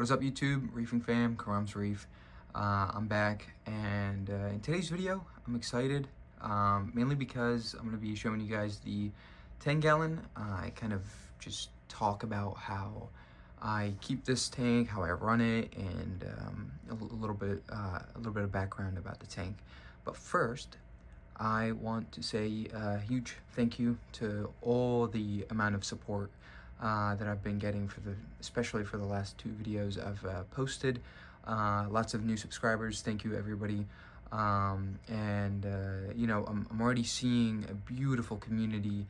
What is up, YouTube? Reefing fam, Karam's Reef. I'm back, and in today's video, I'm excited, mainly because I'm going to be showing you guys the 10-gallon. I kind of just talk about how I keep this tank, how I run it, and a little bit of background about the tank. But first, I want to say a huge thank you to all the amount of support that I've been getting especially for the last 2 videos I've posted. Lots of new subscribers. Thank you, everybody. You know, I'm already seeing a beautiful community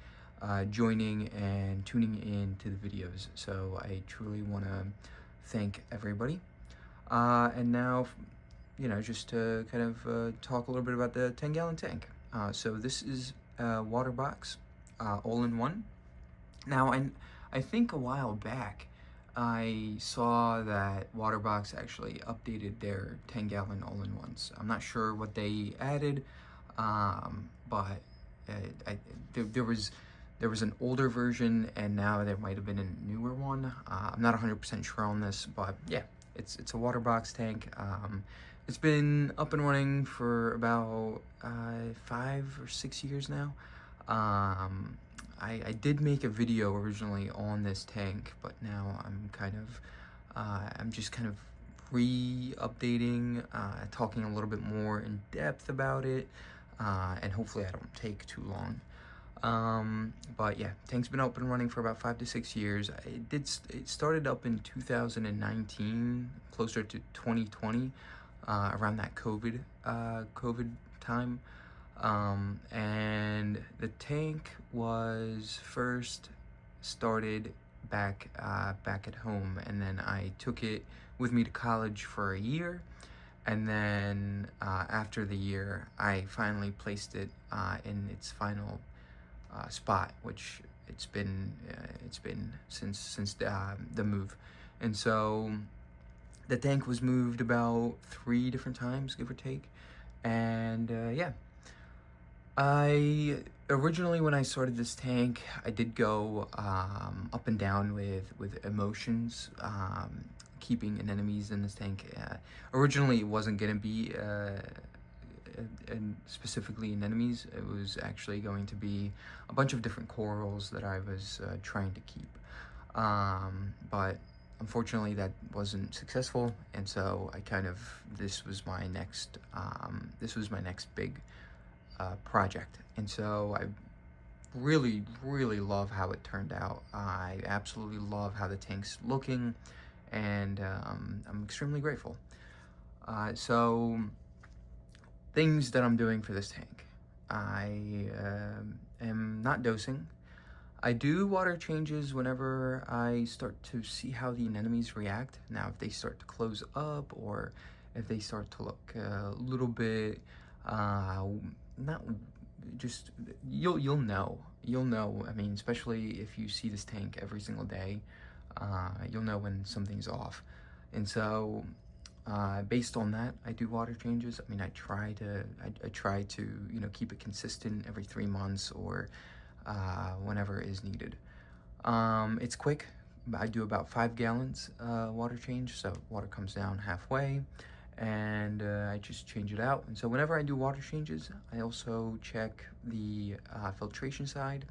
joining and tuning in to the videos. So I truly want to thank everybody. And now, you know, just to kind of talk a little bit about the 10-gallon tank. So this is a WaterBox all-in-one. Now, I think a while back I saw that WaterBox actually updated their 10-gallon all-in-ones. I'm not sure what they added, but there was an older version, and now there might have been a newer one. I'm not 100% sure on this, but yeah, it's a WaterBox tank. It's been up and running for about 5 or 6 years now. I did make a video originally on this tank, but now I'm just kind of re-updating, talking a little bit more in depth about it, and hopefully I don't take too long. But yeah, tank's been up and running for about 5 to 6 years. It started up in 2019, closer to 2020, around that COVID time. And the tank was first started back at home, and then I took it with me to college for a year, and then after the year I finally placed it in its final spot, which it's been since the move. And so the tank was moved about 3 different times, give or take. And yeah, originally, when I started this tank, I did go up and down with emotions, keeping anemones in this tank. Originally, it wasn't going to be specifically anemones. It was actually going to be a bunch of different corals that I was trying to keep. But unfortunately, that wasn't successful, and so this was my next big project. And so I really love how it turned out. I absolutely love how the tank's looking, and I'm extremely grateful. So things that I'm doing for this tank: I am not dosing. I do water changes whenever I start to see how the anemones react. Now, if they start to close up, or if they start to look a little bit not just, you'll know. I mean, especially if you see this tank every single day, you'll know when something's off. And so based on that, I do water changes. I mean, I try to you know, keep it consistent every 3 months, or whenever is needed. It's quick. I do about 5 gallons water change, so water comes down halfway, and I just change it out. And so whenever I do water changes, I also check the filtration side.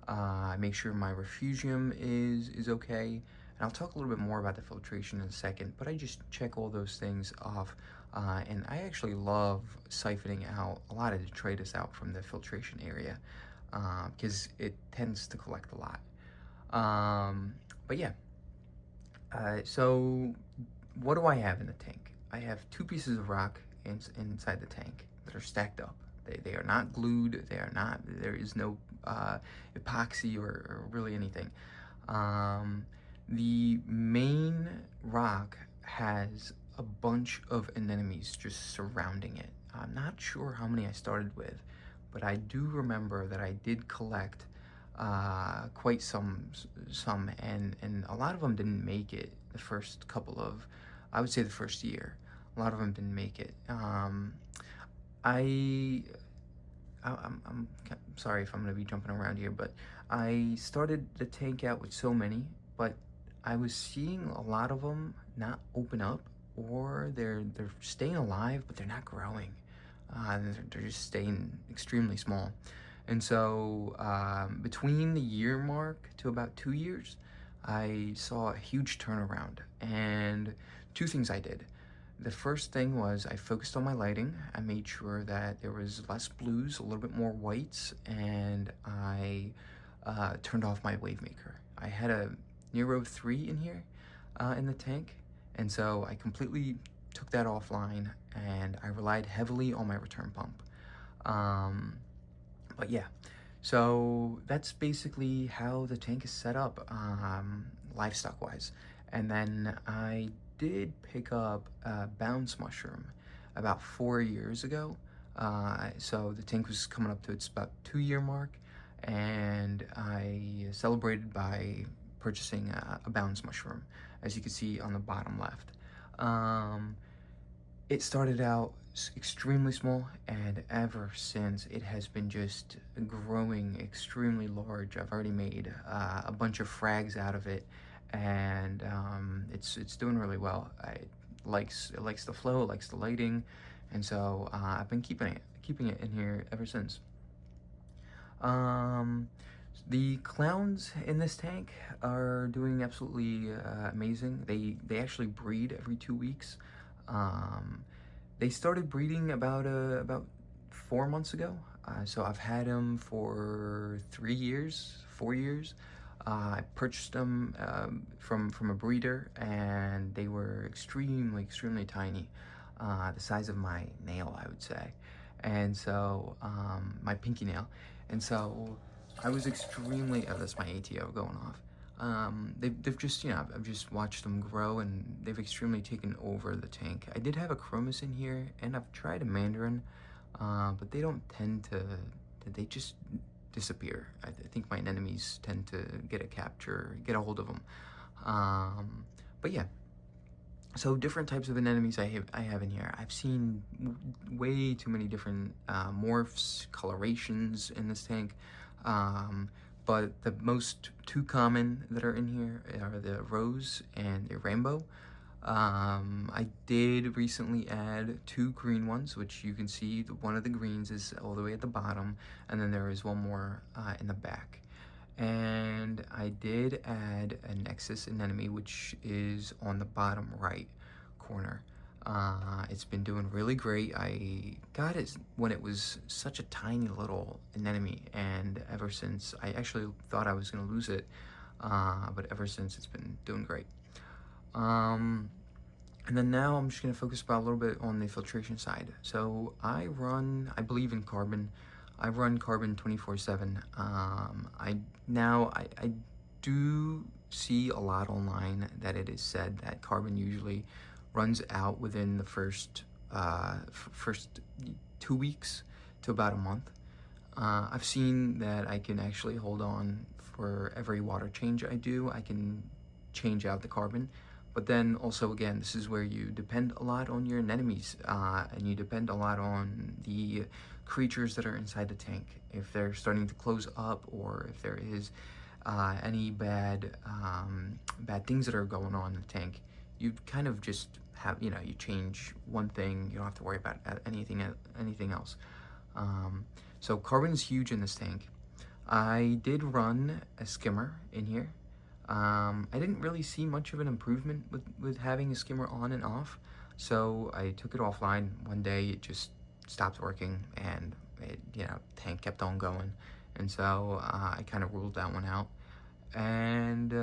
I make sure my refugium is okay, and I'll talk a little bit more about the filtration in a second, but I just check all those things off. And I actually love siphoning out a lot of detritus out from the filtration area, because it tends to collect a lot. But yeah, so what do I have in the tank? I have 2 pieces of rock inside the tank that are stacked up. They are not glued. There is no epoxy or really anything. The main rock has a bunch of anemones just surrounding it. I'm not sure how many I started with, but I do remember that I did collect quite some, and a lot of them didn't make it the first couple of, I would say the first year. A lot of them didn't make it. I'm sorry if I'm going to be jumping around here, but I started the tank out with so many, but I was seeing a lot of them not open up, or they're staying alive, but they're not growing. They're just staying extremely small. And so between the year mark to about 2 years, I saw a huge turnaround. And two things I did. The first thing was I focused on my lighting. I made sure that there was less blues, a little bit more whites, and I turned off my wave maker. I had a Nero 3 in here in the tank, and so I completely took that offline, and I relied heavily on my return pump. But yeah, so that's basically how the tank is set up, livestock wise. And then I did pick up a bounce mushroom about 4 years ago. So the tank was coming up to its about 2 year mark, and I celebrated by purchasing a bounce mushroom, as you can see on the bottom left. It started out extremely small, and ever since it has been just growing extremely large. I've already made a bunch of frags out of it, and it's doing really well. It likes the flow, it likes the lighting, and so I've been keeping it in here ever since. The clowns in this tank are doing absolutely amazing. They actually breed every 2 weeks. They started breeding about 4 months ago. So I've had them for 3 years, 4 years. I purchased them from a breeder, and they were extremely tiny, the size of my nail, I would say, and so my pinky nail. And so I was extremely, oh, that's my ATO going off. They've just, I've just watched them grow, and they've extremely taken over the tank. I did have a chromis in here, and I've tried a mandarin, but they don't tend to, they just disappear. I think my anemones tend to get a hold of them. But yeah, so different types of anemones I have in here. I've seen way too many different morphs, colorations in this tank. But the most two common that are in here are the rose and the rainbow. I did recently add 2 green ones, which you can see one of the greens is all the way at the bottom, and then there is one more in the back. And I did add a nexus anemone, which is on the bottom right corner. It's been doing really great. I got it when it was such a tiny little anemone, and ever since, I actually thought I was going to lose it, but ever since it's been doing great. And then now I'm just going to focus about a little bit on the filtration side. So I believe in carbon. I run carbon 24/7. I do see a lot online that it is said that carbon usually runs out within the first 2 weeks to about a month. I've seen that I can actually hold on for every water change I do. I can change out the carbon. But then also, again, this is where you depend a lot on your anemones, and you depend a lot on the creatures that are inside the tank. If they're starting to close up, or if there is any bad things that are going on in the tank, you kind of just have, you change one thing. You don't have to worry about anything else. So carbon is huge in this tank. I did run a skimmer in here. I didn't really see much of an improvement with having a skimmer on and off, so I took it offline. One day it just stopped working, and tank kept on going, and so I kind of ruled that one out. And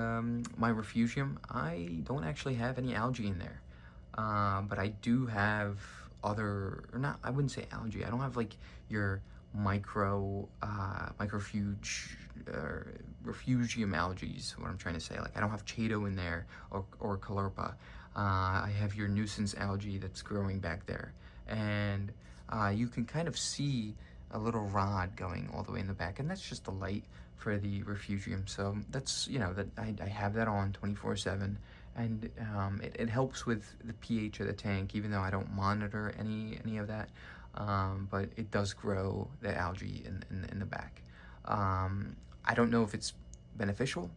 my refugium, I don't actually have any algae in there, but I do have I wouldn't say algae. I don't have like your refugium algae, what I'm trying to say. Like, I don't have chaeto in there, or caulerpa. I have your nuisance algae that's growing back there, and you can kind of see a little rod going all the way in the back, and that's just the light for the refugium. So that's, that I have that on 24/7, and it helps with the pH of the tank, even though I don't monitor any of that. But it does grow the algae in the back. I don't know if it's beneficial.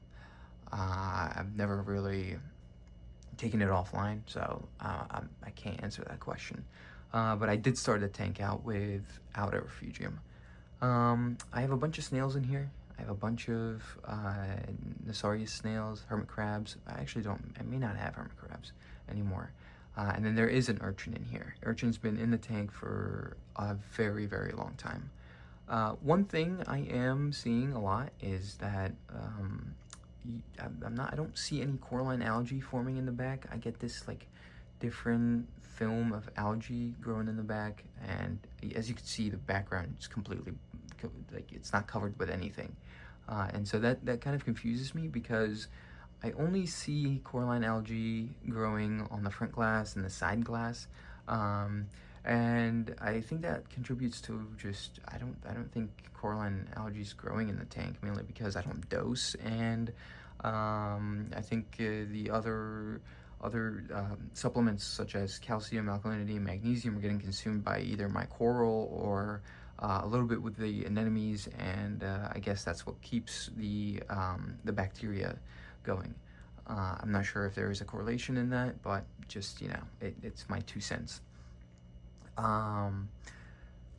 I've never really taken it offline, so I can't answer that question. But I did start the tank out without a refugium. I have a bunch of snails in here. I have a bunch of Nasarius snails, hermit crabs. I may not have hermit crabs anymore. And then there is an urchin in here. Urchin's been in the tank for a very, very long time. One thing I am seeing a lot is that I don't see any coralline algae forming in the back. I get this like different film of algae growing in the back, and as you can see, the background is completely like it's not covered with anything, and so that kind of confuses me because I only see coralline algae growing on the front glass and the side glass, and I think that contributes to just I don't think coralline algae is growing in the tank, mainly because I don't dose, and I think the other supplements such as calcium, alkalinity, and magnesium are getting consumed by either my coral or a little bit with the anemones, and I guess that's what keeps the bacteria going. I'm not sure if there is a correlation in that, but just, you know, it's my 2 cents.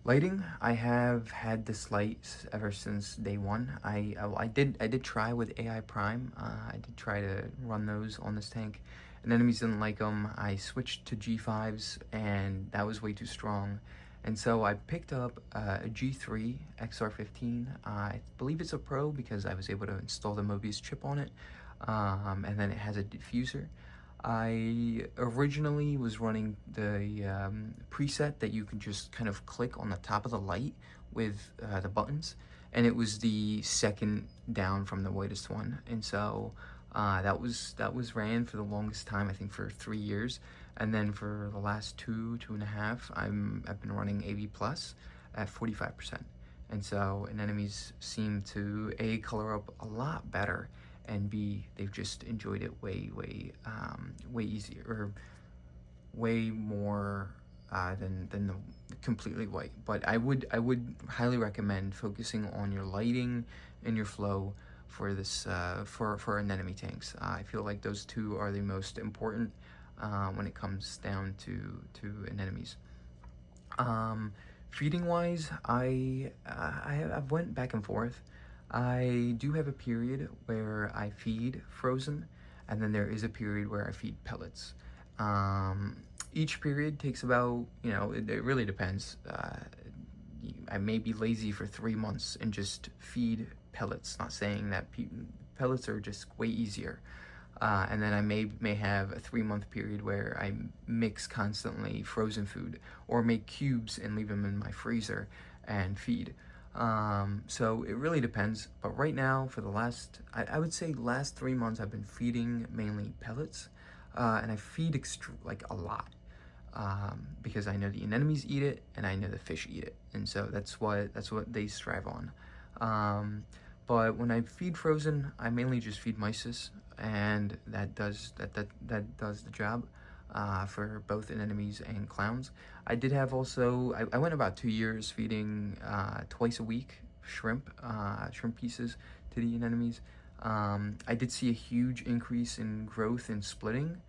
Lighting, I have had this light ever since day one. I did try with AI Prime. I did try to run those on this tank. Anemones didn't like them. I switched to G5s, and that was way too strong. And so I picked up a G3 XR15. I believe it's a Pro because I was able to install the Mobius chip on it. And then it has a diffuser. I originally was running the preset that you can just kind of click on the top of the light with the buttons, and it was the second down from the whitest one, and so that was ran for the longest time, I think for 3 years, and then for the last two and a half, I've been running AV Plus at 45%, and so anemones seem to A, color up a lot better, and B, they've just enjoyed it way easier, or way more than the completely white. But I would highly recommend focusing on your lighting and your flow for this for anemone tanks. I feel like those two are the most important when it comes down to anemones. Feeding wise, I've went back and forth. I do have a period where I feed frozen, and then there is a period where I feed pellets. Each period takes about, you know, it really depends. I may be lazy for 3 months and just feed pellets, not saying that pellets are just way easier. And then I may have a 3-month period where I mix constantly frozen food or make cubes and leave them in my freezer and feed. So it really depends, but right now for the last, I would say last 3 months, I've been feeding mainly pellets, and I feed like a lot, because I know the anemones eat it and I know the fish eat it, and so that's what they strive on. But when I feed frozen, I mainly just feed mysis, and that does the job for both anemones and clowns. I did have also, I went about 2 years feeding twice a week shrimp pieces to the anemones. I did see a huge increase in growth and splitting,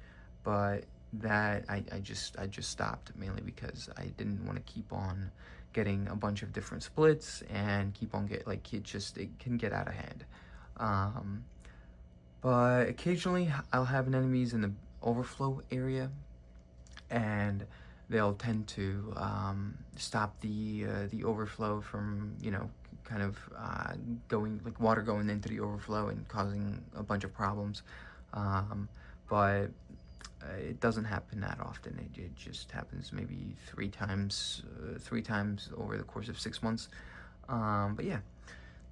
but that I just stopped, mainly because I didn't want to keep on getting a bunch of different splits and keep on it can get out of hand. But occasionally I'll have anemones in the overflow area, and they'll tend to stop the overflow from, you know, kind of going, like water going into the overflow and causing a bunch of problems. But it doesn't happen that often. It just happens maybe 3 times over the course of 6 months. But yeah,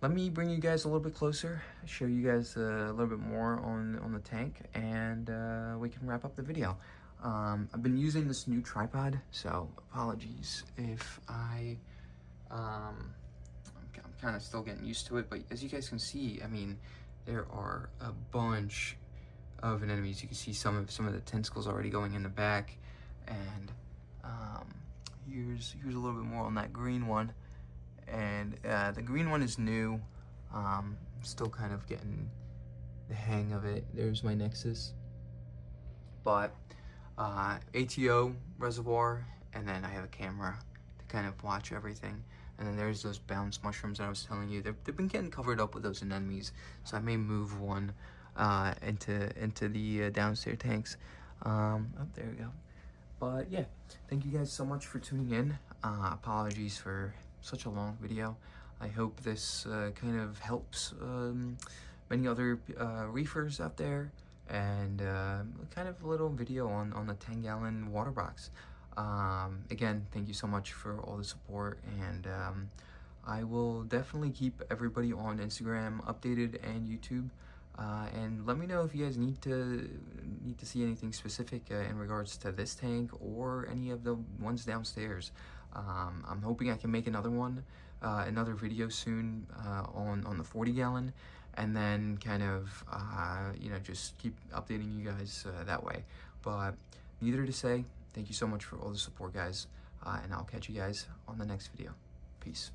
let me bring you guys a little bit closer, show you guys a little bit more on the tank, and we can wrap up the video. I've been using this new tripod, so apologies if I'm kind of still getting used to it, but as you guys can see, I mean, there are a bunch of anemones. You can see some of the tentacles already going in the back, and here's a little bit more on that green one, and the green one is new. Still kind of getting the hang of it. There's my Nexus. But ATO reservoir, and then I have a camera to kind of watch everything. And then there's those bounce mushrooms that I was telling you. They've been getting covered up with those anemones, so I may move one into the downstairs tanks. Oh, there we go. But yeah, thank you guys so much for tuning in. Apologies for such a long video. I hope this kind of helps many other reefers out there, and kind of a little video on the 10-gallon WaterBox. Again, thank you so much for all the support, and I will definitely keep everybody on Instagram updated and YouTube. And let me know if you guys need to see anything specific in regards to this tank or any of the ones downstairs. I'm hoping I can make another one, another video soon on the 40-gallon, and then kind of you know, just keep updating you guys that way. But neither to say, thank you so much for all the support, guys, and I'll catch you guys on the next video. Peace.